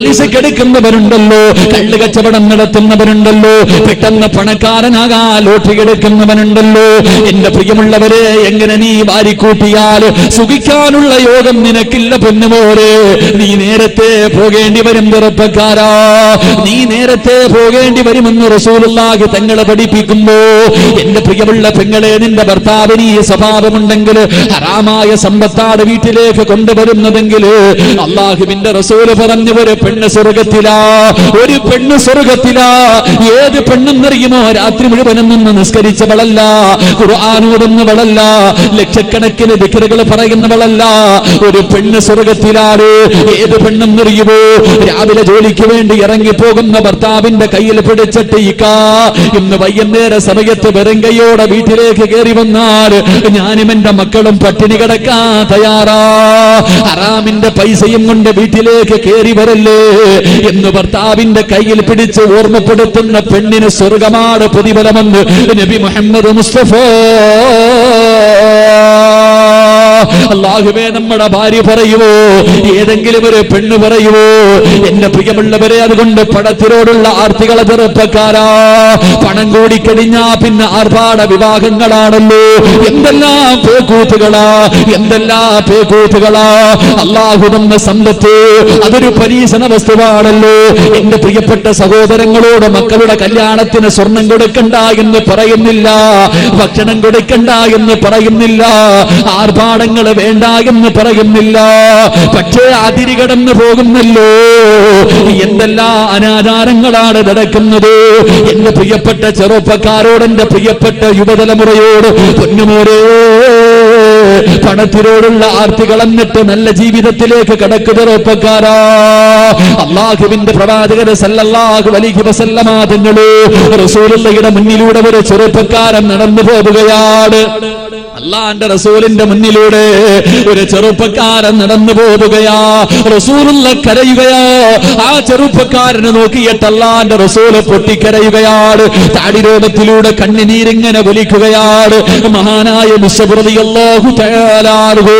ടുക്കുന്നവരുണ്ടല്ലോ, കള്ള് കച്ചവടം നടത്തുന്നവരുണ്ടല്ലോ, പെട്ടെന്ന് പണക്കാരനാകാൻ ലോട്ടറി എടുക്കുന്നവനുണ്ടല്ലോ. എന്റെ പ്രിയമുള്ളവരെ, എങ്ങനെ നീ വാരിക്കൂട്ടിയാൽ സുഖിക്കാനുള്ള യോഗം നിനക്കില്ല പൊന്നുമോരെ. നീ നേരത്തെ പോകേണ്ടി വരും ചെറുപ്പക്കാരാ, നീ നേരത്തെ പോകേണ്ടി വരുമെന്ന് റസൂലുള്ളാഹി തങ്ങളെ പഠിപ്പിക്കുമ്പോ, എന്റെ പ്രിയമുള്ള പെങ്ങളെ, നിന്റെ ഭർത്താവിന് ഈ സ്വഭാവമുണ്ടെങ്കിൽ, ഹറാമായ സമ്പത്താണ് വീട്ടിലേക്ക് കൊണ്ടുവരുന്നതെങ്കിൽ, അള്ളാഹുവിന്റെ റസൂല് പറഞ്ഞു, ഒരു പെണ്ണ് സ്വർഗത്തിലാ, ഒരു പെണ്ണ് സ്വർഗത്തിലാ. ഏത് പെണ്ണെന്നറിയുമോ? രാത്രി മുഴുവനും നിന്ന് നിസ്കരിച്ചവളല്ല, ഖുർആൻ ഓതുന്നവളല്ല, ലക്ഷക്കണക്കിന് ദിക്റുകൾ പറയുന്നവളല്ല. ഒരു പെണ്ണ് സ്വർഗത്തിലാണ്. ഏത് പെണ്ണെന്നറിയുമോ? രാവിലെ ജോലിക്ക് വേണ്ടി ഇറങ്ങിപ്പോകുന്ന ഭർത്താവിന്റെ കയ്യിൽ പിടിച്ചിട്ട്, ഇന്ന് വൈകുന്നേര സമയത്ത് വെറുങ്കയോടെ വീട്ടിലേക്ക് കയറി വന്നാൽ ഞാനും എന്റെ മക്കളും പട്ടിണി കിടക്കാൻ തയ്യാറാ. ഹറാമിന്റെ പൈസയും കൊണ്ട് വീട്ടിലേക്ക് കയറി വരല്ലേ എന്ന് ഭർത്താവിന്റെ കയ്യിൽ പിടിച്ച് ഓർമ്മപ്പെടുത്തുന്ന പെണ്ണിന് സ്വർഗമാണ് പ്രതിഫലമെന്ന് നബി മുഹമ്മദ് മുസ്തഫ. അല്ലാഹുവേ, നമ്മുടെ ഭാര്യ പറയുവോ? ഏതെങ്കിലും ഒരു പെണ്ണ് പറയുവോ? എന്റെ പ്രിയമുള്ളവരെ, അതുകൊണ്ട് പണത്തിനോടുള്ള ആർത്തികളെ ചെറുപ്പക്കാരാ. പണം കൂടിക്കഴിഞ്ഞാ പിന്നെ ആർഭാട വിവാഹങ്ങളാണല്ലോ. എന്തെല്ലാം പേക്കൂത്തുകളാ, എന്തെല്ലാം പേക്കൂത്തുകളാ. അല്ലാഹു തന്ന സമ്പത്ത് അതൊരു പരീക്ഷണ വസ്തുവാണല്ലോ. എന്റെ പ്രിയപ്പെട്ട സഹോദരങ്ങളോട്, മക്കളുടെ കല്യാണത്തിന് സ്വർണം കൊടുക്കണ്ട എന്ന് പറയുന്നില്ല, ഭക്ഷണം കൊടുക്കണ്ട എന്ന് പറയുന്നില്ല, ആർഭാടങ്ങൾ വേണ്ട എന്ന് പറയുന്നില്ല. പക്ഷേ അതിരി കടന്നു പോകുന്നല്ലോ. എന്തെല്ലാം അനാചാരങ്ങളാണ് നടക്കുന്നത്. എന്റെ പ്രിയപ്പെട്ട ചെറുപ്പക്കാരോട്, എന്റെ പ്രിയപ്പെട്ട യുവതലമുറയോട്, പൊന്നുമോരേ, പണത്തിനോടുള്ള ആർത്തി കളഞ്ഞിട്ട് നല്ല ജീവിതത്തിലേക്ക് കടക്കുക ചെറുപ്പക്കാരാ. അല്ലാഹുവിന്റെ പ്രവാചകൻ സല്ലല്ലാഹു അലൈഹി വസല്ലമ തങ്ങള് റസൂലുള്ളാഹിയുടെ മുന്നിലൂടെ ഒരു ചെറുപ്പക്കാരൻ നടന്നു പോവുകയാണ്. അല്ലാഹുവിന്റെ റസൂലിന്റെ മുന്നിലൂടെ ഒരു ചെറുപ്പക്കാരൻ നടന്നു പോവുകയാ. റസൂലുള്ളാഹി കരയുകയാ. ആ ചെറുപ്പക്കാരനെ നോക്കിയിട്ട് അല്ലാഹുവിന്റെ റസൂല് പൊട്ടിക്കരയുകയാണ്. താടിരോമത്തിലൂടെ കണ്ണുനീരിങ്ങനെ വലിക്കുകയാണ്. മഹാനായ മുസ്അബ് റളിയല്ലാഹു തആല അൻഹു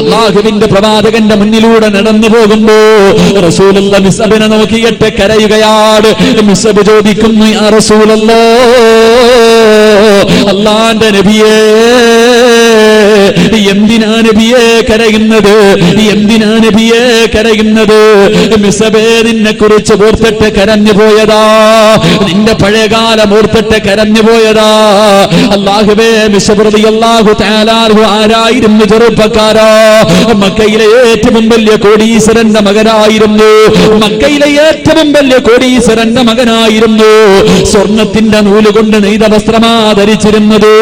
അല്ലാഹുവിന്റെ പ്രവാചകന്റെ മുന്നിലൂടെ നടന്നു പോകുമ്പോ റസൂലുള്ളാഹി മുസ്അബിനെ നോക്കിയിട്ട് കരയുകയാണ്. മുസ്അബ് ചോദിക്കുന്നു, യാ റസൂലല്ലാഹ്, അല്ലാഹുവിന്റെ നബിയേ, എന്തിനാ നബിയെ കരയുന്നത്? എന്തിനാ നബിയെ കരയുന്നത്? മുസ്അബേ, നിന്നെ കുറിച്ച് ഓർത്തിട്ട് കരഞ്ഞു പോയതാ, നിന്റെ പഴയകാലം ഓർത്തിട്ട് കരഞ്ഞു പോയതാ. അല്ലാഹുവേ, മുസ്അബ് റളിയല്ലാഹു തആല അൻഹു ആരായിരുന്നു ചെറുപ്പക്കാരാ? മക്കയിലെ ഏറ്റവും വലിയ കോടീശ്വരന്റെ മകനായിരുന്നു. മക്കയിലെ ഏറ്റവും വലിയ കോടീശ്വരന്റെ മകനായിരുന്നു. സ്വർണത്തിന്റെ നൂലുകൊണ്ട് നെയ്ത വസ്ത്രമാ ധരിച്ചിരുന്നത്.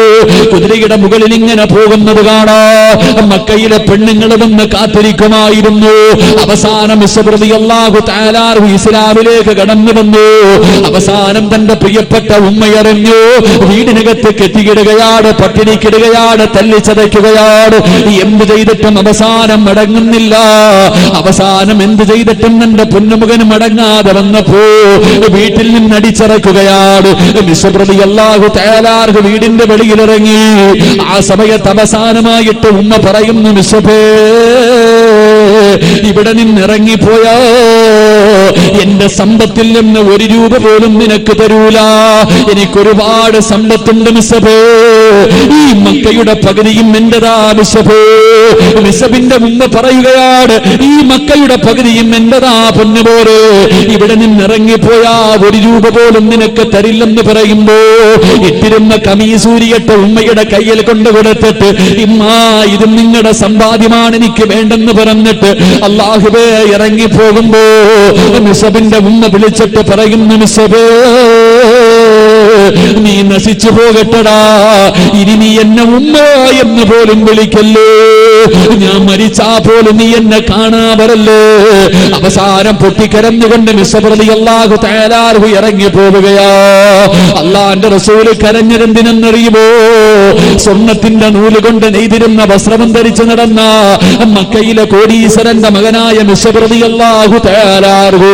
കുതിരയുടെ മുകളിൽ ഇങ്ങനെ പോകുന്നത് കാണാ. മക്കയിലെ പെണ്ണുങ്ങൾ വന്ന് കാത്തിരിക്കുമായിരുന്നു. അവസാനം മുസ്അബ് റളിയല്ലാഹു തആല അൻഹു ഇസ്ലാമിലേക്ക് കടന്നു വന്നു. അവസാനം തന്റെ പ്രിയപ്പെട്ട ഉമ്മയറിഞ്ഞു. വീടിനകത്ത് കെട്ടിയിടുകയാണ്, പട്ടിണിക്കിടുകയാണ്, തല്ലിച്ചതയ്ക്കുകയാണ്. എന്ത് ചെയ്തിട്ടും അവസാനം മടങ്ങുന്നില്ല. അവസാനം എന്ത് ചെയ്തിട്ടും തന്റെ പൊന്നുമകൻ മടങ്ങാതെ വന്നപ്പോ വീട്ടിൽ നിന്ന് അടിച്ചിറക്കുകയാണ്. മുസ്അബ് റളിയല്ലാഹു തആല അൻഹു വീടിന്റെ വെളിയിലിറങ്ങി. ആ സമയത്ത് അവസാനമായിട്ട് ഉമ്മ പറയുന്നു, മുസ്അബേ, ഇവിടെ നിന്നിറങ്ങിപ്പോയാ എന്റെ സമ്പത്തിൽ നിന്ന് ഒരു രൂപ പോലും നിനക്ക് തരൂല. എനിക്കൊരുപാട് സമ്പത്തുണ്ട് മുസ്അബേ. ഈ മക്കയുടെ പകുതിയും എന്റെതാ മുസ്അബേ. മുസ്അബിന്റെ ഉമ്മ പറയുകയാണ്, ഈ മക്കയുടെ പകുതിയും എന്റെതാ പൊന്നുപോലെ. ഇവിടെ നിന്നിറങ്ങിപ്പോയാ ഒരു രൂപ പോലും നിനക്ക് തരില്ലെന്ന് പറയുമ്പോ ഇട്ടിരുന്ന കമീസൂരിയട്ട് ഉമ്മയുടെ കയ്യിൽ കൊണ്ടു കൊടുത്തിട്ട്, ഇമ്മാ, ഇത് നിങ്ങളുടെ സമ്പാദ്യമാണ്, എനിക്ക് വേണ്ടെന്ന് പറഞ്ഞിട്ട് അല്ലാഹുവേ ഇറങ്ങി പോകുമ്പോ മുസ്അബിന്റെ ഉമ്മ വിളിച്ചിട്ട് പറയുന്നു, മുസ്അബേ, നീ നശിച്ചു പോകട്ടടാ. ഇനി നീ എന്നെ ഉമ്മ എന്ന് പോലും വിളിക്കല്ലേ. ഞാൻ മരിച്ചാ പോലും നീ എന്നെ കാണാവരല്ലേ. അവസാനം പൊട്ടിക്കരഞ്ഞുകൊണ്ട് മുസ്അബ് റളിയല്ലാഹു തആല അൻഹു ഇറങ്ങി പോവുകയാ. അല്ലാഹുവിന്റെ റസൂല് കരഞ്ഞതെന്തിനെന്നറിയുമോ? സ്വർണത്തിന്റെ നൂലുകൊണ്ട് നെയ്തിരുന്ന വസ്ത്രം ധരിച്ചു നടന്ന മക്കയിലെ കോടീശ്വരന്റെ മകനായ മുസ്അബ് റളിയല്ലാഹു തആല അൻഹു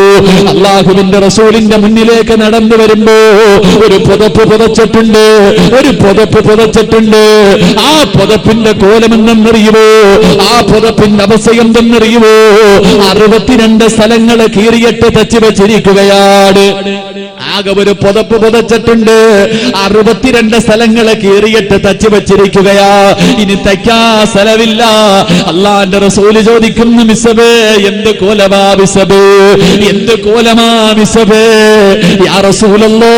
അല്ലാഹുവിന്റെ റസൂലിന്റെ മുന്നിലേക്ക് നടന്നു വരുമ്പോ ഒരു പുതപ്പ് പുതച്ചിട്ടുണ്ട്, ഒരു പുതപ്പ് പുതച്ചിട്ടുണ്ട്. ആ പുതപ്പിന്റെ കോലമെന്തെന്നറിയുമോ? ആ പുതപ്പിന്റെ അവസ്ഥ എന്തെന്നറിയുമോ? 62 സ്ഥലങ്ങൾ കീറിയിട്ട് തച്ചു വെച്ചിരിക്കുകയാണ്. ആകെ ഒരു പുതപ്പ് പുതച്ചിട്ടുണ്ട്, 62 സ്ഥലങ്ങൾ കീറിയിട്ട് തച്ചു വെച്ചിരിക്കുകയാ. ഇനി തയ്ക്കാ സ്ഥലമില്ല. അള്ളാന്റെ റസൂല് ചോദിക്കുന്നു, മിസ്സബേ എന്ത് കോലമാ മിസ്സബേ, എന്ത് കോലമാ മിസ്സബേ? യാ റസൂലല്ലാഹ്,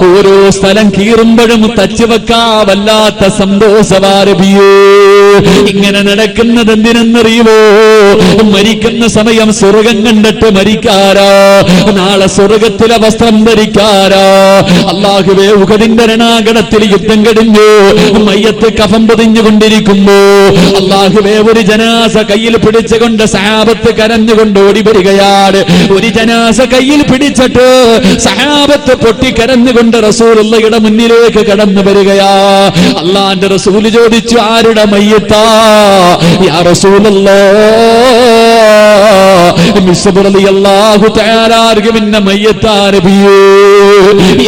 ഓരോ സ്ഥലം കീറുമ്പോഴും തച്ചു വെക്കാ വല്ലാത്ത സന്തോഷവാരബിയേ. ഇങ്ങനെ നടക്കുന്നത് എന്തിനെന്നറിയുമോ? മരിക്കുന്ന സമയം സ്വർഗം കണ്ടിട്ട് മരിക്കാരാ, നാളെ സ്വർഗത്തിലെ വസ്ത്രം ധരിക്കാരാ. അല്ലാഹുവേ, ഉഹദിന്റെ രണാകണത്തിൽ യുദ്ധം കഴിഞ്ഞു, മയ്യത്ത് കഫം പൊതിഞ്ഞുകൊണ്ടിരിക്കുമ്പോ അല്ലാഹുവേ, ഒരു ജനാസ കയ്യിൽ പിടിച്ചുകൊണ്ട് സഹാബത്ത് കരഞ്ഞുകൊണ്ട് ഓടി വരികയാണ്. ഒരു ജനാസ കയ്യിൽ പിടിച്ചിട്ട് സഹാബത്ത് പൊട്ടിക്കരഞ്ഞുകൊണ്ട് റസൂലുള്ളാഹിയുടെ മുന്നിലേക്ക് കടന്നു വരികയാ. അല്ലാഹുവിന്റെ റസൂല് ചോദിച്ചു, ആരുടെ മയ്യത്താ? യാ റസൂലല്ലാഹ്, മിസ്ബർ റളിയല്ലാഹു തആല അർഗമിന്റെ മയ്യത്താ നബിയേ.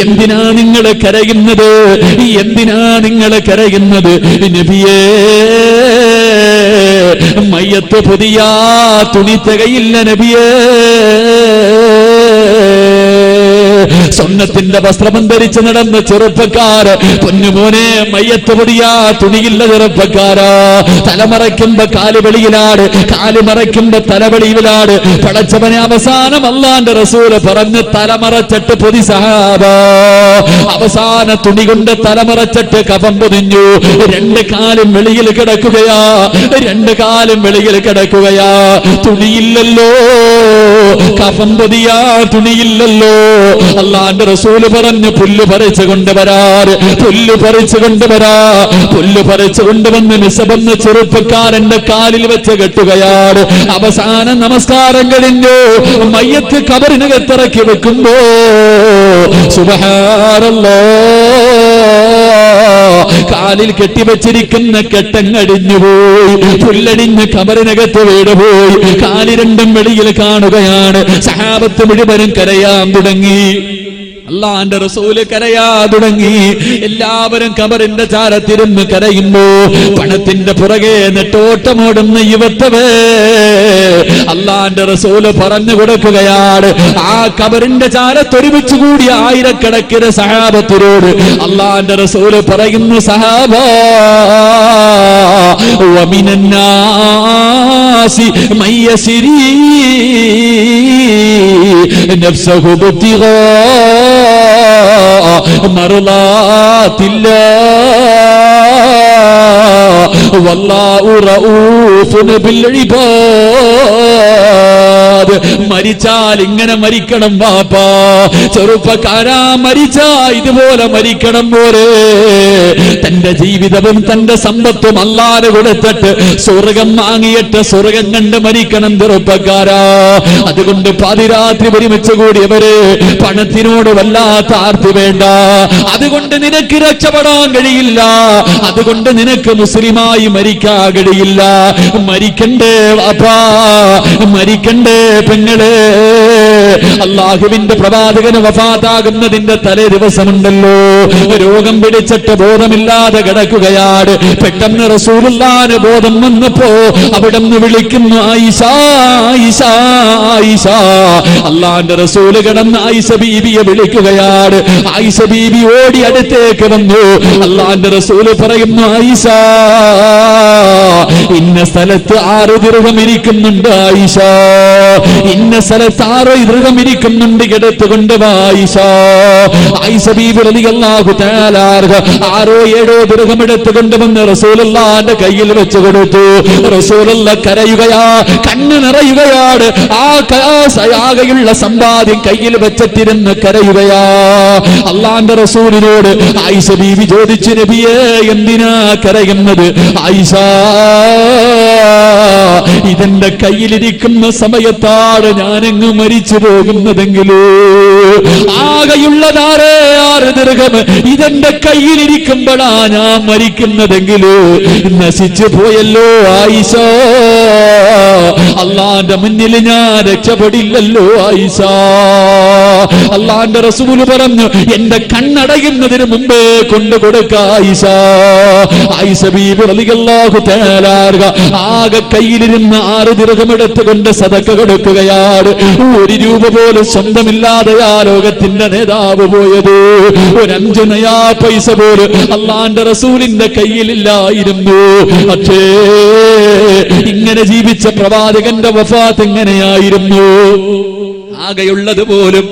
എന്തിനാ നിങ്ങൾ കരയുന്നത്? എന്തിനാ നിങ്ങൾ കരയുന്നത് നബിയേ? മയ്യത്ത് പുതിയ തുണി തികയില്ല നബിയേ. സ്വർണ്ണത്തിന്റെ വസ്ത്രം ധരിച്ച് നടന്ന ചെറുപ്പക്കാര്, പൊന്നുമോനെ മയ്യത്ത് പൊടിയ തുണിയില്ല ചെറുപ്പക്കാരാ. തലമറയ്ക്കുമ്പോ കാല് വെളിയിലാണ്, കാല് മറയ്ക്കുമ്പോ തലവെളിയിലാണ്. പടച്ചവനെ അവസാനം അല്ലാന്റെ റസൂല് പറഞ്ഞ് തലമറച്ചിട്ട് പൊതി സഹാബ. അവസാന തുണി കൊണ്ട് തലമറച്ചിട്ട് കഫം പൊതിഞ്ഞു. 2 കാലും വെളിയിൽ കിടക്കുകയാ, 2 കാലും വെളിയിൽ കിടക്കുകയാ. തുണിയില്ലല്ലോ, കഫം പൊതിയാ തുണിയില്ലല്ലോ. അല്ലാഹുവിന്റെ റസൂല് പറഞ്ഞു, പുല്ല് പറിച്ചു കൊണ്ടുവരാറ്, പുല്ല് പറിച്ചു കൊണ്ടുവരാ. പുല്ല് പറിച്ചു കൊണ്ടുവന്ന് മിസബെന്ന് ചെറുപ്പക്കാരന്റെ കാലിൽ വെച്ച് കെട്ടുകയാണ്. അവസാന നമസ്കാരം കഴിഞ്ഞു മയ്യത്ത് കബറിനകത്തിറക്കി വെക്കുമ്പോ സുബ്ഹാനല്ലാഹ്, കാലിൽ കെട്ടിവെച്ചിരിക്കുന്ന കെട്ടങ്ങടിഞ്ഞുപോയി, പുല്ലടിഞ്ഞ് കബറിനകത്ത് വീടുപോയി. കാല് രണ്ടും വെളിയിൽ കാണുകയാണ്. സഹാബത്ത് മുഴുവനും കരയാൻ തുടങ്ങി. അല്ലാഹുവിന്റെ റസൂല് കരയാ തുടങ്ങി. എല്ലാവരും കബറിന്റെ ചാരത്തിരുന്ന് കരയുമ്പോ പണത്തിന്റെ പുറകെ നെട്ടോട്ടമോടുന്ന യുവത്തവേ അല്ലാഹുവിന്റെ റസൂല് പറഞ്ഞു കൊടുക്കുകയാണ്. ആ കബറിന്റെ ചാരത്തൊരുമിച്ച് കൂടിയ ആയിരക്കണക്കിന് സഹാബത്തിനോട് അല്ലാഹുവിന്റെ റസൂല് പറയുന്നു, സഹാബാ വമിനന്നാസി മയ്യസിരി നഫ്സഹു ബിത്തിഗാ മർളാത്തില്ലാഹ് വല്ലാഹു റഊഫുൻ ബിൽ ഇബാദ്. മരിച്ചാൽ ഇങ്ങനെ മരിക്കണം വാപ്പാ. ചെറുപ്പക്കാരാ, മരിച്ചാ ഇതുപോലെ മരിക്കണം പോലെ. തന്റെ ജീവിതവും തന്റെ സമ്പത്തും അല്ലാഹു കൊടുത്തിട്ട് സ്വർഗം വാങ്ങിയിട്ട് സ്വർഗം കണ്ട് മരിക്കണം ചെറുപ്പക്കാരാ. അതുകൊണ്ട് പാതിരാത്രി ഒരുമിച്ച് കൂടിയവര് പണത്തിനോട് വല്ലാത്ത ആർത്തി വേണ്ട. അതുകൊണ്ട് നിനക്ക് രക്ഷപ്പെടാൻ കഴിയില്ല. അതുകൊണ്ട് നിനക്ക് മുസ്ലിമായി മരിക്കാൻ കഴിയില്ല. മരിക്കണ്ടേ വാപ്പാ, മരിക്കണ്ടേ പെങ്ങളെ. അല്ലാഹുവിന്റെ പ്രവാചകന് വഫാത്താകുന്നതിന്റെ തലേ ദിവസമുണ്ടല്ലോ, രോഗം പിടിച്ചിട്ട് ബോധമില്ലാതെ കിടക്കുകയാണ്. പെട്ടെന്ന് റസൂലുള്ളാഹിന് ബോധം വന്നപ്പോ അവിടുന്ന് വിളിക്കുന്നു, ആയിഷ ആയിഷ ആയിഷ. അല്ലാഹുവിന്റെ റസൂല് കിടന്ന് ആയിഷ ബീവിയെ വിളിക്കുകയാണ്. ആയിഷ ബീവി ഓടി അടുത്തേക്ക് വന്നു. അല്ലാഹുവിന്റെ റസൂല് പറയുന്നു, ആയിഷ ഇന്ന സ്ഥലത്ത് 6 ദിർഹം ഇരിക്കുന്നുണ്ട് ആയിഷ, ഇന്ന സ്ഥലത്ത് 6 ദിർഹം ഇരിക്കുന്നുണ്ട്, എടുത്തുകൊണ്ട് വാ ആയിഷ. ആയിഷ ബീവി റളിയല്ലാഹു തആല 6 7 ദിർഹം എടുത്തുകൊണ്ട് വന്ന് റസൂലുള്ളാഹിന്റെ കയ്യിൽ വെച്ച് കൊടുത്തു. റസൂലുള്ളാഹ് കരയുകയാ, കണ്ണ് നിറയുകയാണ്. ആകെയുള്ള സമ്പാദ്യം കയ്യിൽ വെച്ചിരുന്ന് കരയുകയാ. അല്ലാഹുവിന്റെ റസൂലിനോട് ആയിഷ ബീവി ചോദിച്ചു, നബിയേ എന്തിനാ കരയുന്നത്? ആയിഷ, ഇതെന്റെ കയ്യിലിരിക്കുന്ന സമയത്താണ് ഞാനെങ്ങ് മരിച്ചു പോകുന്നതെങ്കിലോ. ആകെയുള്ളതാരേ 6 ദിർഹം, ഇതെന്റെ കയ്യിലിരിക്കുമ്പോഴാ ഞാൻ മരിക്കുന്നതെങ്കിലോ നശിച്ചു പോയല്ലോ ആയിഷ. അള്ളാന്റെ മുന്നിൽ ഞാൻ രക്ഷപ്പെടില്ലല്ലോ ആയിഷ. അള്ളാന്റെ റസൂൽ പറഞ്ഞു, എന്റെ കണ്ണടയുന്നതിന് മുമ്പേ കൊണ്ടുകൊടുക്ക ആയിഷ. ആയിഷ ബീബി റളിയല്ലാഹു തആല ആകെ കയ്യിലിരുന്ന് 6 ദിർഹം എടുത്തുകൊണ്ട് സദഖ കൊടുക്കുകയാണ്. 1 രൂപ പോലും സ്വന്തമില്ലാതെ ആ ലോകത്തിന്റെ നേതാവ് പോയത്. ഒരു 5 നയാ പൈസ പോലും അള്ളാന്റെ റസൂലിന്റെ കയ്യിലില്ലായിരുന്നു. പക്ഷേ ഇങ്ങനെ ജീവിച്ച പ്രവാചകന്റെ വഫാത്ത് എങ്ങനെയായിരുന്നു? ആകെയുള്ളത് പോലും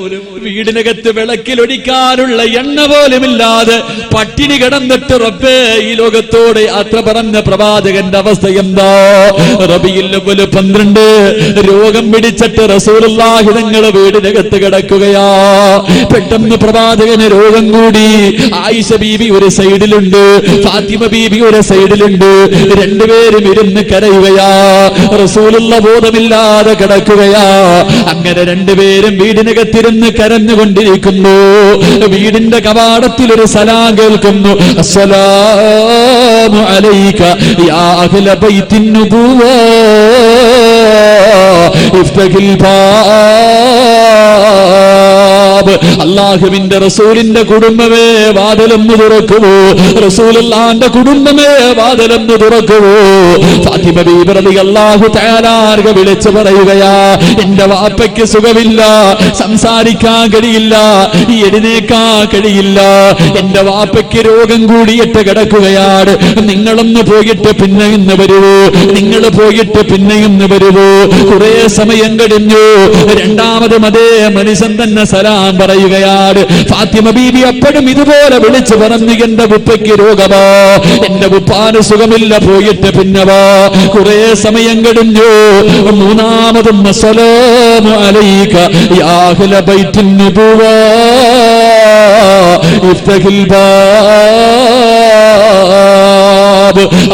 വീടിനകത്ത് വിളക്കിലൊഴിക്കാനുള്ള എണ്ണ പോലുമില്ലാതെ പട്ടിണി കിടന്നിട്ട് റബ്ബേ ഈ ലോകത്തോടെ യാത്ര പറഞ്ഞ പ്രവാചകന്റെ അവസ്ഥ എന്താ? റബീഉൽ അവ്വൽ 12 രോഗം പിടിച്ചിട്ട് റസൂലുള്ളാഹി തങ്ങളെ വീടിനകത്ത് കിടക്കുകയാ. പെട്ടെന്ന് പ്രവാചകന് രോഗം കൂടി. ആയിഷ ബീബി ഒരു സൈഡിലുണ്ട്, ഫാത്തിമ ബീബി ഒരു സൈഡിലുണ്ട്. രണ്ടുപേരും ഇരുന്ന് കരയുകയാ. റസൂലുള്ള ബോധമില്ലാതെ കിടക്കുകയാ. അങ്ങനെ രണ്ടുപേരും വീടിനകത്തിരുന്ന് കരഞ്ഞുകൊണ്ടിരിക്കുന്നു. വീടിന്റെ കവാടത്തിൽ ഒരു സലാം കേൾക്കുന്നു. അസ്സലാമു അലൈക യാ അഹ്ല ബൈത്തിൻ നുബുവ ഇഫ്തഹിൽ ബാബ്. അല്ലാഹുവിന്റെ റസൂലിന്റെ കുടുംബമേ വാതിലൊന്ന് തുറക്കുവോ, റസൂലുള്ളാഹിന്റെ കുടുംബമേ വാതിലൊന്ന് തുറക്കുവോ. ഫാത്തിമ ബീബി റളിയല്ലാഹു തആല വിളിച്ചു പറയുകയാ, എന്റെ വാപ്പയ്ക്ക് സുഖമില്ല, സംസാരിക്കാൻ കഴിയില്ല, എഴുന്നേക്കാൻ കഴിയില്ല, എന്റെ വാപ്പയ്ക്ക് രോഗം കൂടിയിട്ട് കിടക്കുകയാണ്. നിങ്ങളൊന്ന് പോയിട്ട് പിന്നെ ഇന്ന് വരുവോ, നിങ്ങൾ പോയിട്ട് പിന്നെ ഇന്ന് വരുവോ. കുറെ സമയം കഴിഞ്ഞു. രണ്ടാമതും അതേ മനുഷ്യൻ തന്നെ സലാം പറയുകയാണ്. ഫാത്തിമ ബീബി അപ്പോഴും ഇതുപോലെ വിളിച്ചു പറഞ്ഞു, എന്റെ ഉപ്പയ്ക്ക് രോഗമാ, എന്റെ ഉപ്പാന് സുഖമില്ല, പോയിട്ട് പിന്നെ വാ. കുറെ സമയം കഴിഞ്ഞു. മൂന്നാമതും അസ്സലാമു അലൈക യാ അഹ്ല ബൈത്തിൻ നുബുവ ഇഫ്തഹിൽ ബാബ്.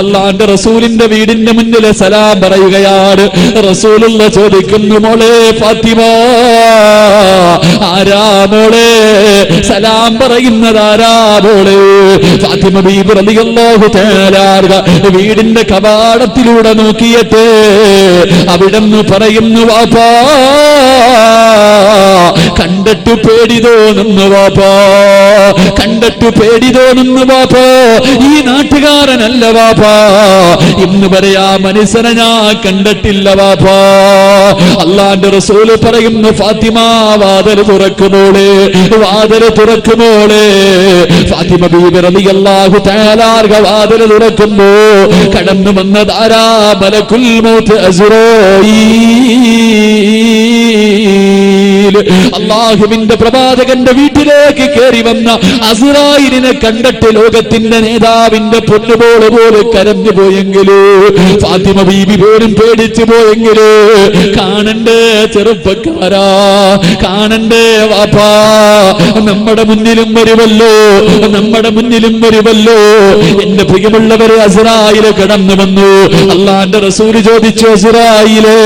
അല്ലാഹുവിന്റെ റസൂലിന്റെ വീടിന്റെ മുന്നിൽ സലാം പറയുകയാണ്. റസൂലുള്ള ചോദിക്കുന്നു, മോളെ ഫാത്തിമ, ആരാ മോളെ സലാം പറയുന്നത്, ആരാ മോളെ? ഫാത്തിമ ബീബി റളിയല്ലാഹു തആല വീടിന്റെ കവാടത്തിലൂടെ നോക്കിയിട്ട് അവിടെന്ന് പറയുന്നു, വാപ്പാ കണ്ടിട്ട് പേടി തോന്നുന്നു വാപ്പാ, കണ്ടിട്ട് പേടി തോന്നുന്നു വാപ്പാ, ഈ നാട്ടുകാരനല്ല വാപ്പാ, ഇന്ന് വരെ ആ മനുഷ്യനെ ഞാൻ കണ്ടിട്ടില്ല വാപ്പാ. അല്ലാഹുവിന്റെ റസൂല് പറയുന്നു, ഫാത്തിമ വാതിൽ തുറക്കുമോളെ, വാതിൽ തുറക്കുമോളെ. ഫാത്തിമ ബീബി റളിയല്ലാഹു തആല വാതിൽ തുറക്കുമ്പോ കടന്നു വന്നതാരാ? മലക്കുൽ മൗത്ത് അസ്റായീൽ. അല്ലാഹുവിന്റെ പ്രവാചകന്റെ വീട്ടിലേക്ക് കയറി വന്ന അസ്റായീലിനെ കണ്ടിട്ട് ലോകത്തിന്റെ നേതാവിന്റെ പൊന്നുപോലെ പോലെ കരഞ്ഞു പോയെങ്കിലോ, ഫാത്തിമ ബീബി പോലും പേടിച്ചു പോയെങ്കിലോ, കാണണ്ടേ ചെറുപ്പക്കാരാ, കാണണ്ടേ വാപ്പാ, നമ്മുടെ മുന്നിലും വരുമല്ലോ, നമ്മുടെ മുന്നിലും വരുമല്ലോ. എന്റെ പ്രിയമുള്ളവരെ, അസ്റായീൽ കടന്നു വന്നു. അല്ലാഹുവിന്റെ റസൂൽ ചോദിച്ചു, അസ്റായീലേ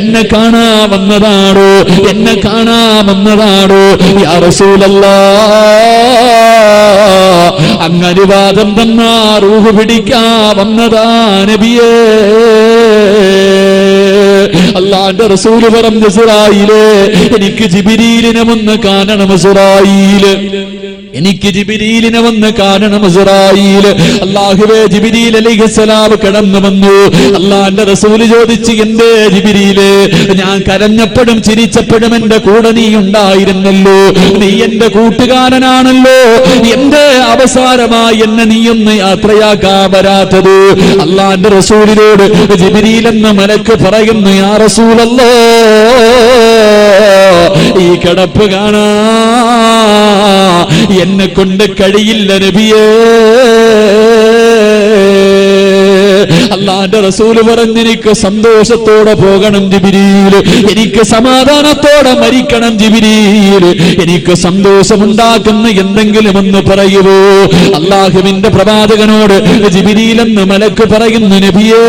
എന്നെ കാണാ വന്നതാണോ, എന്നെ കാണാ വന്നതാണോ? യാ റസൂലല്ലാഹ്, അങ്ങ് അനുവാദം തന്നാ റൂഹ് പിടിക്കാ വന്നതാ നബിയേ. അല്ലാഹുവിന്റെ റസൂല് പറഞ്ഞു, ഇസ്രായീലേ എനിക്ക് ജിബ്രീലിനെ ഒന്ന് കാണണം, ഇസ്രായീൽ എനിക്ക് ജിബ്രീലിനെ വന്ന് കാണണം, ഇസ്രായീൽ. അല്ലാഹുവേ, ജിബ്രീൽ അലൈഹിസ്സലാം കടന്നു വന്നു. അല്ലാഹുവിന്റെ റസൂല് ചോദിച്ചു, എന്തേ ജിബ്രീലേ, ഞാൻ കരഞ്ഞപ്പോഴും ചിരിച്ചപ്പോഴും എന്റെ കൂടെ നീ ഉണ്ടായിരുന്നല്ലോ, നീ എന്റെ കൂട്ടുകാരനാണല്ലോ, എന്റെ അവസാനമായി എന്നെ നീയൊന്ന് യാത്രയാക്കാൻ വരാത്തത്? അല്ലാഹുവിന്റെ റസൂലിനോട് ജിബ്രീൽ എന്ന മലക്ക് പറയുന്നു, യാ റസൂലല്ലാഹ്, ഈ കിടപ്പ് കാണാ എന്നെ കൊണ്ട് കഴിയില്ല നബിയേ. അല്ലാഹുവിന്റെ റസൂൽ പറഞ്ഞു, എനിക്ക് സന്തോഷത്തോടെ പോകണം ജിബ്രീൽ, എനിക്ക് സമാധാനത്തോടെ മരിക്കണം ജിബ്രീൽ, എനിക്ക് സന്തോഷമുണ്ടാക്കുന്ന എന്തെങ്കിലും ഒന്ന് പറയുവോ? അല്ലാഹുവിന്റെ പ്രവാചകനോട് ജിബ്രീൽ എന്ന് മലക്ക് പറയുന്നു, നബിയേ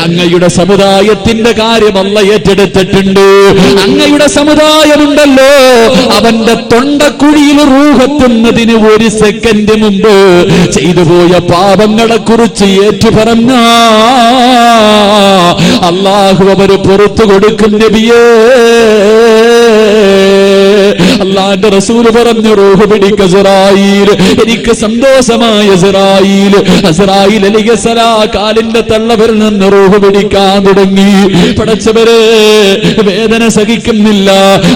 അങ്ങയുടെ സമുദായത്തിന്റെ കാര്യം അല്ലാഹു ഏറ്റെടുത്തിട്ടുണ്ട്. അങ്ങയുടെ സമുദായമുണ്ടല്ലോ, അവന്റെ തൊണ്ടക്കുഴിയിൽ റൂഹെത്തുന്നതിന് 1 സെക്കൻഡ് മുമ്പ് ചെയ്തു പോയ പാപങ്ങളെ കുറിച്ച് ഏറ്റുപറഞ്ഞ അല്ലാഹു അവര് പുറത്തു കൊടുക്കും നബിയേ. അല്ലാഹുവിന്റെ റസൂൽ പറഞ്ഞു, റൂഹ് പിടിക്ക ഇസ്രായീൽ, എനിക്ക് സന്തോഷമായ ഇസ്രായീൽ. ഇസ്രായീൽ അലൈഹിസ്സലാം കാലിന്റെ തള്ളവരിൽ നിന്ന് റൂഹ് പിടിക്കാൻ തുടങ്ങി. പടച്ചവരെ, വേദന സഹിക്കുന്നില്ല.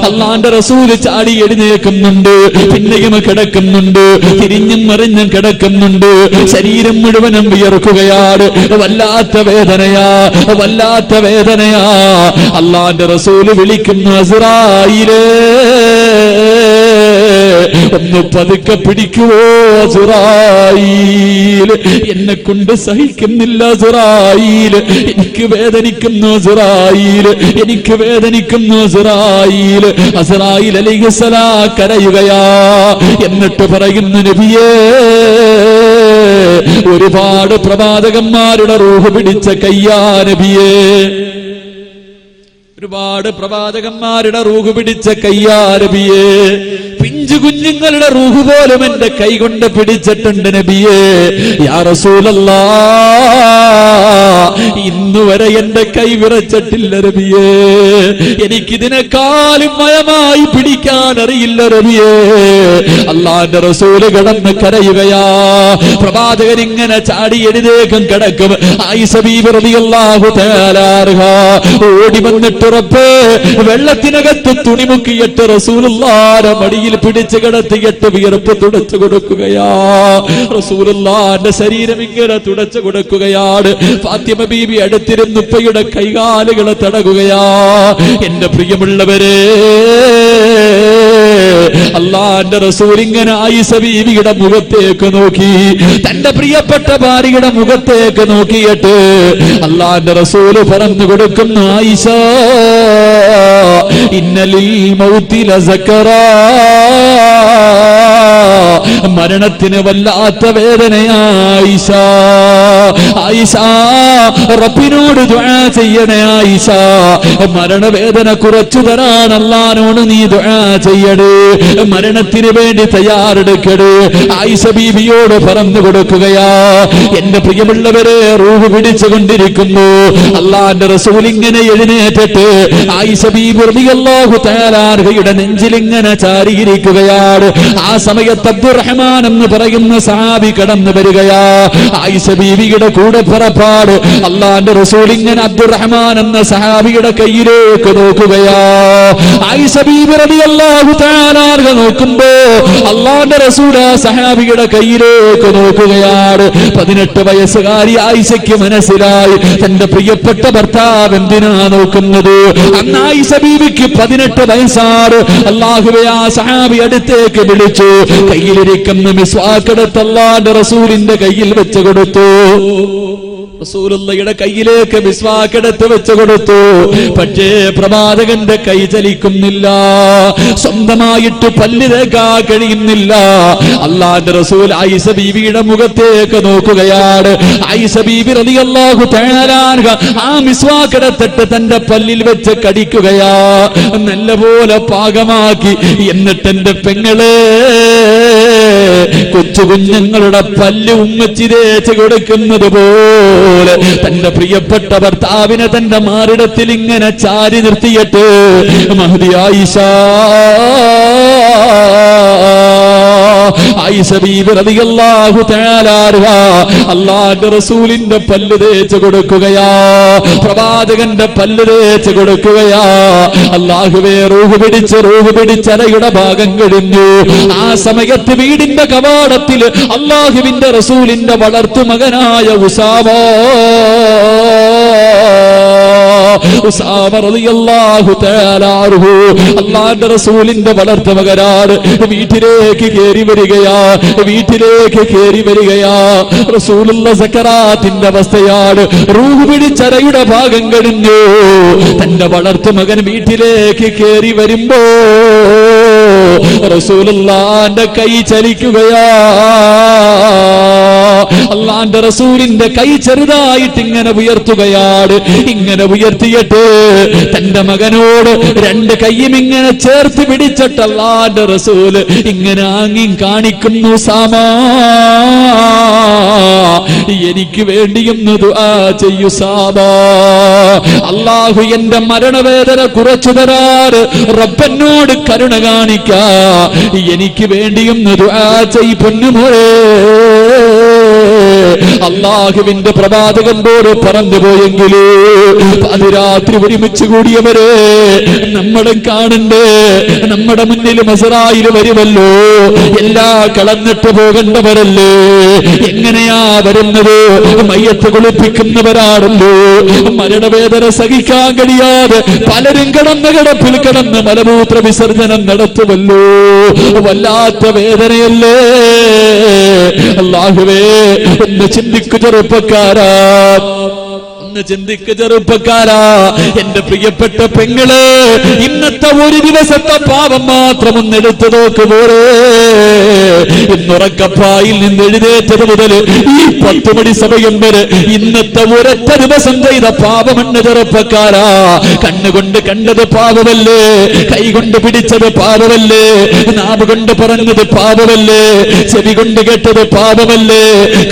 അല്ലാഹുവിന്റെ റസൂൽ ചാടി എഴുന്നേൽക്കുന്നുണ്ട്, പിന്നെയും കിടക്കുന്നുണ്ട്, തിരിഞ്ഞും മറിഞ്ഞും കിടക്കുന്നുണ്ട്. ശരീരം മുഴുവനും വിയർക്കുകയാണ്. വല്ലാത്ത വേദനയാ, വല്ലാത്ത വേദനയാ. അല്ലാഹുവിന്റെ റസൂൽ വിളിക്കുന്നു, ഇസ്രായീലേ, ഒന്ന് പതുക്കെ പിടിക്കുവോ ഇസ്രായീൽ, എന്നെ കൊണ്ട് സഹിക്കുന്നില്ല ഇസ്രായീൽ, എനിക്ക് വേദനിക്കുന്നു ഇസ്രായീൽ, എനിക്ക് വേദനിക്കുന്നു ഇസ്രായീൽ. ഇസ്രായീൽ അലൈഹിസ്സലാം കരയുകയാ. എന്നിട്ട് പറയുന്നു, നബിയേ, ഒരുപാട് പ്രവാചകന്മാരുടെ റൂഹ് പിടിച്ച കയ്യാ നബിയേ, ഒരുപാട് പ്രവാചകന്മാരുടെ റൂഹ് പിടിച്ച കയ്യാ നബിയേ. പിഞ്ചു കുഞ്ഞുങ്ങളുടെ റൂഹ് പോലും എന്റെ കൈ കൊണ്ട് പിടിച്ചിട്ടുണ്ട് നബിയേ. യാ റസൂലല്ലാഹ്, ഇന്നുവരെ എന്റെ കൈ വിറച്ചിട്ടില്ല നബിയേ. എനിക്കിതിനെക്കാളും മയമായി പിടിക്കാൻ അറിയില്ല നബിയേ. അല്ലാഹുവിന്റെ റസൂല് കിടന്ന് കരയുകയാ. പ്രവാചകൻ ഇങ്ങനെ ചാടി എഴുന്നേക്കും കിടക്കും. ആയിഷ ബീബി റളിയല്ലാഹു തആല അൻഹ ഓടി വന്നിട്ട്, റബ്ബേ, വെള്ളത്തിനകത്ത് തുണിമുക്കിയിട്ട് റസൂലുള്ളാഹിന്റെ മടിയിൽ പിടിച്ചു കിടത്തിയിട്ട് വിയർപ്പ് തുടച്ചു കൊടുക്കുകയാ. റസൂലുള്ളാഹിന്റെ ശരീരം ഇങ്ങനെ തുടച്ചു കൊടുക്കുകയാണ്. ഫാത്തിമ ബീബി അടുത്തിരുന്ന് ഉപ്പയുടെ കൈകാലുകളെ തടകുകയാ. എന്റെ പ്രിയമുള്ളവരെ, അല്ലാഹുവിന്റെ റസൂൽ ഇങ്ങനെ ആയിഷ ബീവിയുടെ മുഖത്തേക്ക് നോക്കി, തന്റെ പ്രിയപ്പെട്ട ഭാര്യയുടെ മുഖത്തേക്ക് നോക്കിയിട്ട് അല്ലാഹുവിന്റെ റസൂൽ പറഞ്ഞു കൊടുക്കുന്നു, ആയിഷ, ഇന്നലിൽ മൗതി ലസക്കറാ, മരണത്തിന് വല്ലാത്ത വേദനയാ ആയിഷ. ആയിഷ, റബ്ബിനോട് ദുആ ചെയ്യണേ ആയിഷ. മരണവേദന കുറച്ചു തരാൻ അല്ലാഹുവിനോട് നീ ദുആ ചെയ്യണേ, മരണത്തിന് വേണ്ടി തയ്യാറെടുക്കണേ. ആയിഷ ബീവിയോട് പറഞ്ഞു കൊടുക്കുകയാ. എന്റെ പ്രിയമുള്ളവരെ, റൂഹ് പിടിച്ചുകൊണ്ടിരിക്കുന്നു. അല്ലാഹുവിന്റെ റസൂൽ ഇങ്ങനെ എഴുന്നേറ്റിട്ട് ആയിഷ ബീബി റളിയല്ലാഹു തആല അൻഹയുടെ നെഞ്ചിൽ ഇങ്ങനെ ചാരിയിരിക്കുകയാണ്. ആ സമയത്ത് അബ്ദുറഹ്മാൻ എന്ന് പറയുന്ന സഹാബി കടന്നു വരികയാ. ആയിഷ ബീവിയുടെ കൂടെ പുറപ്പാട്. അല്ലാഹുവിന്റെ റസൂൽ ഇങ്ങനെ അബ്ദുറഹ്മാൻ എന്ന സഹാബിയുടെ കയ്യിലേക്ക് നോക്കുകയാ. ആയിഷ ബീബി റളിയല്ലാഹു തആല അൻഹ നോക്കുമ്പോ അല്ലാഹുവിന്റെ റസൂൽ ആ സഹാബിയുടെ കയ്യിലേക്ക് നോക്കുകയാണ്. 18 വയസ്സുകാരി ആയിഷയ്ക്ക് മനസ്സിലായി, തന്റെ പ്രിയപ്പെട്ട ഭർത്താവ് എന്തിനാ നോക്കുന്നത്. അന്ന് ആയിഷ ബീവിക്ക് 18 വയസ്സാണ്. അല്ലാഹുവേ, ആ സഹാബി അടുത്തേക്ക് വിളിച്ചു. കയ്യിലിരിക്കുന്ന മിസ്വാക്ക് എടുത്ത് അല്ലാഹുവിന്റെ റസൂലിന്റെ കയ്യിൽ വെച്ച് കൊടുത്തു. റസൂലുള്ളാഹിയുടെ കയ്യിലേക്ക് മിസ്വാക്ക് എടുത്ത് വെച്ച് കൊടുത്തു. പക്ഷേ പ്രവാചകന്റെ കൈ ചലിക്കുന്നില്ല, സ്വന്തമായിട്ട് പല്ല് തേക്കാൻ കഴിയുന്നില്ല. അല്ലാഹുവിന്റെ റസൂൽ ആയിഷ ബീവിയുടെ മുഖത്തേക്ക് നോക്കുകയാണ്. ആയിഷ ബീബി റളിയല്ലാഹു തആല അൻഹ ആ മിസ്വാക്ക് എടുത്തിട്ട് തന്റെ പല്ലിൽ വെച്ച് കടിക്കുകയാ, നല്ലപോലെ പാകമാക്കി. എന്നിട്ട് എന്റെ പെങ്ങളെ, കൊച്ചു കുഞ്ഞുങ്ങളുടെ പല്ല് ഉമ്മച്ചി തേച്ച് കൊടുക്കുന്നത് പോലെ തന്റെ പ്രിയപ്പെട്ട ഭർത്താവിനെ തന്റെ മാറിടത്തിൽ ഇങ്ങനെ ചാരി നിർത്തിയിട്ട് മഹദി ആയിഷ ആയിഷ ബീബി റളിയല്ലാഹു തആല അൻഹ അല്ലാഹുവിന്റെ റസൂലിന്റെ പല്ല് തേച്ച് കൊടുക്കുകയാ, പ്രവാചകന്റെ പല്ല് തേച്ച് കൊടുക്കുകയാ. അല്ലാഹുവേ, റൂഹ് പിടിച്ചലയുടെ ഭാഗം കഴിഞ്ഞു. ആ സമയത്ത് വീടിന്റെ കവാടത്തിൽ അല്ലാഹുവിന്റെ റസൂലിന്റെ വളർത്തുമകനായ ഉസാമ റളിയല്ലാഹു തആല അൻഹു അല്ലാഹുവിന്റെ റസൂലിന്റെ വളർത്തുമകനാണ്. വീട്ടിലേക്ക് കേറി വരികയാ. റസൂലുള്ള സക്കറാത്തിന്റെ അവസ്ഥയാണ്. റൂഹ് പിടിച്ചരയുടെ ഭാഗം കഴിഞ്ഞു. തന്റെ വളർത്തുമകൻ വീട്ടിലേക്ക് കേറി വരുമ്പോ റസൂലുള്ളാഹിന്റെ കൈ ചലിക്കുകയാ. അള്ളാന്റെ റസൂലിന്റെ കൈ ചെറുതായിട്ട് ഇങ്ങനെ ഉയർത്തുകയാണ്. ഇങ്ങനെ ഉയർത്തിയിട്ട് തന്റെ മകനോട് രണ്ട് കൈയും ഇങ്ങനെ ചേർത്ത് പിടിച്ചിട്ട് അള്ളാന്റെ റസൂല് ഇങ്ങനെ ആംഗ്യം കാണിക്കുന്നു. സാമാ, എനിക്ക് വേണ്ടിയൊന്ന് ദുആ ചെയ്യൂ സാമാ. അള്ളാഹു എന്റെ മരണവേദന കുറച്ചു തരാറ് റബ്ബനോട് കരുണ കാണിക്കാ. എനിക്ക് വേണ്ടിയൊന്ന് ദുആ ചെയ്യ് പൊന്നുമോളെ. അള്ളാഹുവിന്റെ പ്രവാചകനോട് പറഞ്ഞു പോയെങ്കിലോ അതിരാത്രി ഒരുമിച്ച് കൂടിയവരെ നമ്മളും കാണണ്ടേ. നമ്മുടെ മുന്നിൽ അസ്റായീൽ വരുമല്ലോ. എല്ലാ കളന്നിട്ട് പോകേണ്ടവരല്ലേ. എങ്ങനെയാ വരുന്നത്? മയ്യത്ത് കുളിപ്പിക്കുന്നവരാണല്ലോ. മരണവേദന സഹിക്കാൻ കഴിയാതെ പലരും കിടന്ന കിടപ്പിൽ കിടന്ന് മലമൂത്ര വിസർജനം നടത്തുമല്ലോ. വല്ലാത്ത വേദനയല്ലേ. അല്ലാഹുവേ, ഒന്ന് ചിന്തിക്കു ചെറുപ്പക്കാരാ, ഒന്ന് ചിന്തിക്ക് ചെറുപ്പക്കാരാ. എന്റെ പ്രിയപ്പെട്ട പെങ്ങള്, ഇന്നത്തെ ഒരു ദിവസത്തെ പാപം മാത്രം ഒന്ന് എടുത്തു നോക്കുമ്പോഴേ ഇന്നുറക്കപ്പായിൽ നിന്ന് എഴുന്നേറ്റത് മുതൽ ഈ 10 മണി സമയം വരെ ഇന്നത്തെ ഒരൊറ്റ ദിവസം ചെയ്ത പാപമെന്ന് ചെറുപ്പക്കാരാ. കണ്ണുകൊണ്ട് കണ്ടത് പാപമല്ലേ, കൈകൊണ്ട് പിടിച്ചത് പാപമല്ലേ, നാവ് കൊണ്ട് പറഞ്ഞത് പാപമല്ലേ, ചെവി കൊണ്ട് കേട്ടത് പാപമല്ലേ,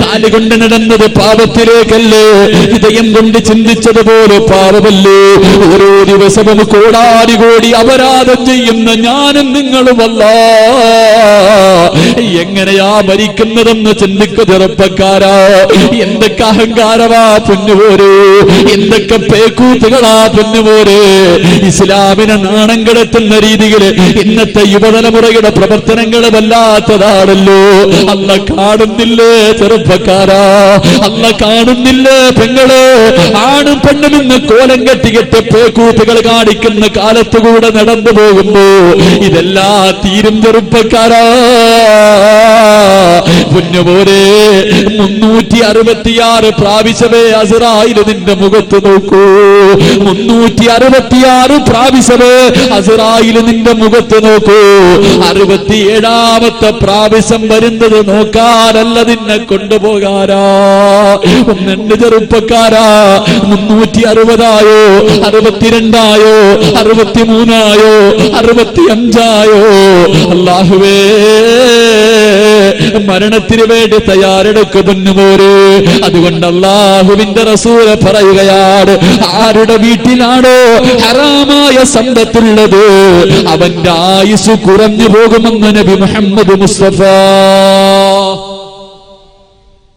കാലുകൊണ്ട് നടന്നത് പാപത്തിലേക്കല്ലേ, ഹൃദയം കൊണ്ട് ചിന്തിച്ചതുപോലെ പാപമല്ലേ. ഓരോ ദിവസവും കോടാനുകോടി അപരാധം ചെയ്യുന്ന ഞാനും നിങ്ങളുമല്ല. എങ്ങനെയാ മരിക്കുന്നതെന്ന് ചിന്തിക്കുക ചെറുപ്പക്കാരാ. എന്തൊക്കെ അഹങ്കാരമാ പൊന്നുപോരെ, എന്തൊക്കെ പേക്കൂത്തുകളാ പൊന്നുപോരെ. ഇസ്ലാമിനെ നാണം കെടുത്തുന്ന രീതിയിൽ ഇന്നത്തെ യുവതലമുറയുടെ പ്രവർത്തനങ്ങൾ വല്ലാത്തതാണല്ലോ. അല്ല കാണുന്നില്ലേ ചെറുപ്പക്കാരാ, അല്ല കാണുന്നില്ലേ പെങ്ങള്. ആണും പെണ്ണും ഇന്ന് കോലം കെട്ടികെട്ട് പേക്കൂത്തുകൾ കാണിക്കുന്ന കാലത്തുകൂടെ നടന്നു പോകുമ്പോ ഇതെല്ലാം തീരും ചെറുപ്പക്കാരാ. പൊന്നുപോലെ 366 പ്രാവശ്യമേ അസ്റായീൽ നിന്റെ മുഖത്ത് നോക്കൂ. 366 പ്രാവശ്യമേ അസ്റായീൽ നിന്റെ മുഖത്ത് നോക്കൂ. 67ാമത്തെ പ്രാവശ്യം വരുന്നത് നോക്കാനല്ല, നിന്നെ കൊണ്ടുപോകാനാ. ഒന്നെന്റെ ചെറുപ്പക്കാരാ, 360ആയോ 62ആയോ 63ആയോ 65ആയോ. അല്ലാഹുവേ, മരണത്തിന് വേണ്ടി തയ്യാറെടുക്കുമെന്നുപോരെ. അതുകൊണ്ട് അല്ലാഹുവിന്റെ റസൂല് പറയുകയാണ്, ആരുടെ വീട്ടിലാണോ ഹറാമായ സമ്പത്തുള്ളത് അവന്റെ ആയുസ് കുറഞ്ഞു പോകുമെന്ന് നബി മുഹമ്മദ് മുസ്തഫ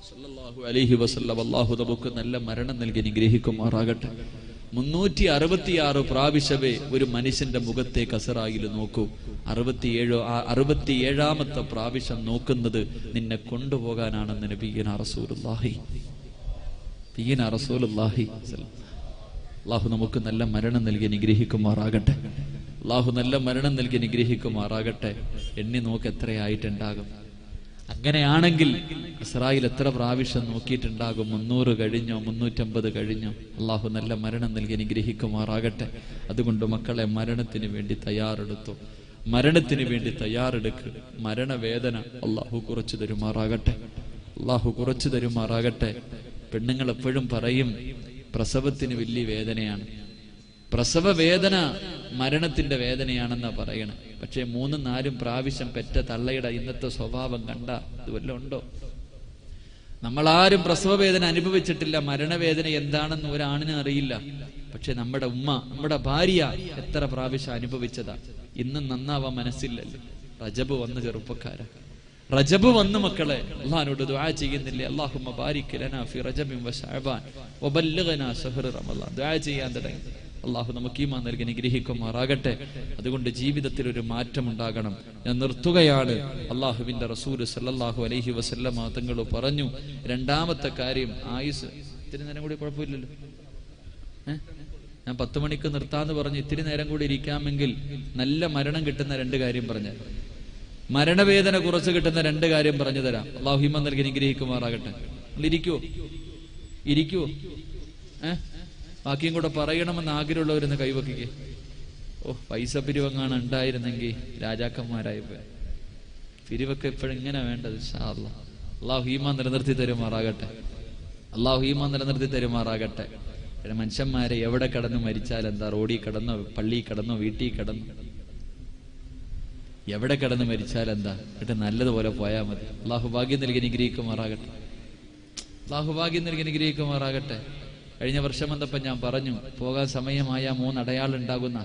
സല്ലല്ലാഹു അലൈഹി വസല്ലം. അല്ലാഹു നമുക്ക് നല്ല മരണം നൽകി അനുഗ്രഹിക്കുമാറാകട്ടെ. 366 പ്രാവശ്യമേ ഒരു മനുഷ്യന്റെ മുഖത്തേക്ക് അസ്റായീൽ നോക്കൂ. 67ാമത്തെ പ്രാവശ്യം നോക്കുന്നത് നിന്നെ കൊണ്ടുപോകാനാണെന്ന് നബിയനാ റസൂലുള്ളാഹി. അല്ലാഹു നമുക്ക് നല്ല മരണം നൽകി അനുഗ്രഹിക്കുമാറാകട്ടെ. അല്ലാഹു നല്ല മരണം നൽകി അനുഗ്രഹിക്കുമാറാകട്ടെ. എണ്ണി നോക്ക് എത്രയായിട്ടുണ്ടാകും. അങ്ങനെയാണെങ്കിൽ ഇസ്രായേൽ എത്ര പ്രാവശ്യം നോക്കിയിട്ടുണ്ടാകും? 300 കഴിഞ്ഞോ 350 കഴിഞ്ഞോ? അള്ളാഹു നല്ല മരണം നൽകി അനുഗ്രഹിക്കുമാറാകട്ടെ. അതുകൊണ്ട് മക്കളെ, മരണത്തിന് വേണ്ടി തയ്യാറെടുത്തു, മരണത്തിന് വേണ്ടി തയ്യാറെടുക്ക്. മരണവേദന അള്ളാഹു കുറച്ചു തരുമാറാകട്ടെ, അള്ളാഹു കുറച്ചു തരുമാറാകട്ടെ. പെണ്ണുങ്ങൾ എപ്പോഴും പറയും പ്രസവത്തിന് വലിയ വേദനയാണ്, പ്രസവ വേദന മരണത്തിന്റെ വേദനയാണെന്നാ പറയണേ. പക്ഷെ 3-4 പ്രാവശ്യം പെറ്റ തള്ളയുടെ ഇന്നത്തെ സ്വഭാവം കണ്ട ഇത് വല്ലതും ഉണ്ടോ? നമ്മളാരും പ്രസവ വേദന അനുഭവിച്ചിട്ടില്ല. മരണവേദന എന്താണെന്ന് ഒരാണിന് അറിയില്ല. പക്ഷെ നമ്മുടെ ഉമ്മ, നമ്മുടെ ഭാര്യ എത്ര പ്രാവശ്യം അനുഭവിച്ചതാ. ഇന്നും നന്നാവാൻ മനസ്സില്ലല്ലോ. റജബ് വന്ന് ചെറുപ്പക്കാരാ, റജബ് വന്ന് മക്കളെ അല്ലാഹുവോട് ദുആ ചെയ്യുന്നില്ലേ? അല്ലാഹുമ്മ ബാരിക് ലനാ ഫി റജബിൻ വ ശഅബാൻ വബല്ലിഗ്നാ ശഹ്റ റമളാൻ. ദുആ ചെയ്യാൻ തുടങ്ങി. അള്ളാഹു നമുക്ക് ഈമാൻ നൽകി അനുഗ്രഹിക്കുമാറാകട്ടെ. അതുകൊണ്ട് ജീവിതത്തിൽ ഒരു മാറ്റം ഉണ്ടാകണം. ഞാൻ നിർത്തുകയാണ്. അള്ളാഹുവിന്റെ റസൂൽ സല്ലല്ലാഹു അലൈഹി വസല്ലമ തങ്ങൾ പറഞ്ഞു, രണ്ടാമത്തെ കാര്യം ആയുസ്. ഇത്തിരി നേരം കൂടി കുഴപ്പമില്ലല്ലോ. ഞാൻ 10 മണിക്ക് നിർത്താന്ന് പറഞ്ഞു. ഇത്തിരി നേരം കൂടി ഇരിക്കാമെങ്കിൽ നല്ല മരണം കിട്ടുന്ന 2 കാര്യം പറഞ്ഞു, മരണവേദന കുറച്ച് കിട്ടുന്ന 2 കാര്യം പറഞ്ഞു തരാം. അള്ളാഹു ഈമാൻ നൽകി അനുഗ്രഹിക്കുമാറാകട്ടെ. ഇരിക്കുവോ? ഇരിക്കുവോ? ബാക്കിയും കൂടെ പറയണമെന്ന് ആഗ്രഹമുള്ളവരെന്ന് കൈവയ്ക്കുക. പൈസ പിരിവെങ്ങാണ് ഉണ്ടായിരുന്നെങ്കിൽ രാജാക്കന്മാരായിപ്പോ. പിരിവൊക്കെ എപ്പോഴും ഇങ്ങനെ വേണ്ടത്. ഇൻഷാ അല്ലാഹ് അള്ളാഹു ഈമാൻ നിലനിർത്തി തരുമാറാകട്ടെ. അള്ളാഹു ഈമാൻ നിലനിർത്തി തരുമാറാകട്ടെ. മനുഷ്യന്മാരെ എവിടെ കിടന്നു മരിച്ചാൽ എന്താ? റോഡിൽ കിടന്നോ, പള്ളിയിൽ കിടന്നോ, വീട്ടിൽ കിടന്നു, എവിടെ കിടന്ന് മരിച്ചാൽ എന്താ? എന്നിട്ട് നല്ലതുപോലെ പോയാൽ മതി. അള്ളാഹു ഭാഗ്യം നൽകി അനുഗ്രഹിക്കുമാറാകട്ടെ. അള്ളാഹു ഭാഗ്യം നൽകി അനുഗ്രഹിക്കുമാറാകട്ടെ. കഴിഞ്ഞ വർഷം വന്നപ്പോൾ ഞാൻ പറഞ്ഞു, പോകാൻ സമയമായ മൂന്നടയാളുണ്ടാകുന്ന